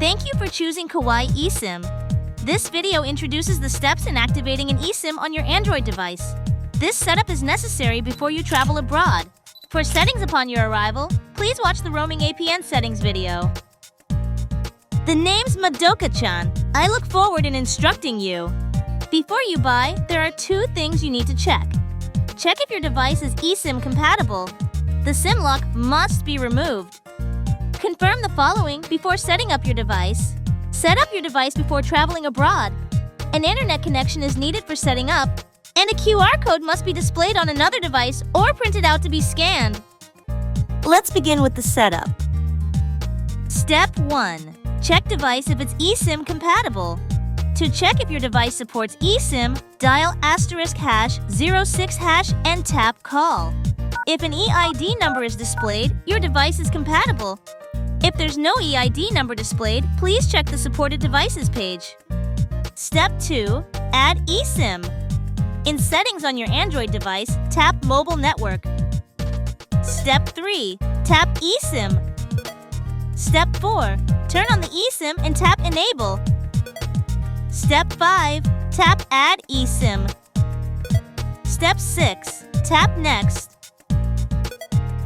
Thank you for choosing kawaii-esim. This video introduces the steps in activating an eSIM on your Android device. This setup is necessary before you travel abroad. For settings upon your arrival, please watch the roaming APN settings video. The name's Madoka-chan. I look forward in instructing you. Before you buy, there are two things you need to check. Check if your device is eSIM compatible. The SIM lock must be removed. Confirm the following before setting up your device. Set up your device before traveling abroad. An internet connection is needed for setting up, and a QR code must be displayed on another device or printed out to be scanned. Let's begin with the setup. Step 1. Check device if it's eSIM compatible. To check if your device supports eSIM, dial *#06# and tap Call. If an EID number is displayed, your device is compatible. If there's no EID number displayed, please check the Supported Devices page. Step 2. Add eSIM. In Settings on your Android device, tap Mobile Network. Step 3. Tap eSIM. Step 4. Turn on the eSIM and tap Enable. Step 5. Tap Add eSIM. Step 6. Tap Next.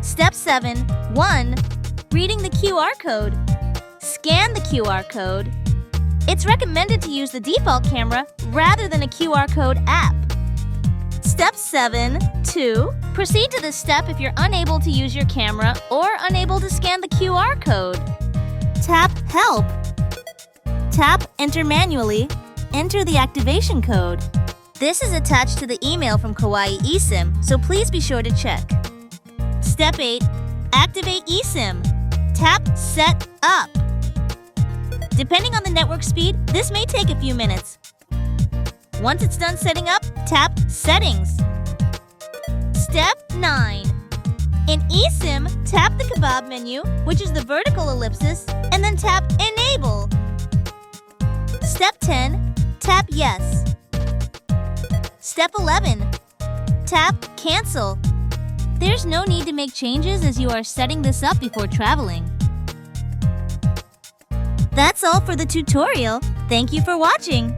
Step 7. 1. Reading the QR code. Scan the QR code. It's recommended to use the default camera rather than a QR code app. Step 7. 2. Proceed to this step if you're unable to use your camera or unable to scan the QR code. Tap Help. Tap Enter manually. Enter the activation code. This is attached to the email from kawaii-esim, so please be sure to check. Step 8. Activate eSIM. Tap Set Up. Depending on the network speed, this may take a few minutes. Once it's done setting up, tap Settings. Step 9. In eSIM, tap the kebab menu, which is the vertical ellipsis, and then tap Enable. Step 10. Tap Yes. Step 11. Tap Cancel. There's no need to make changes as you are setting this up before traveling. That's all for the tutorial. Thank you for watching.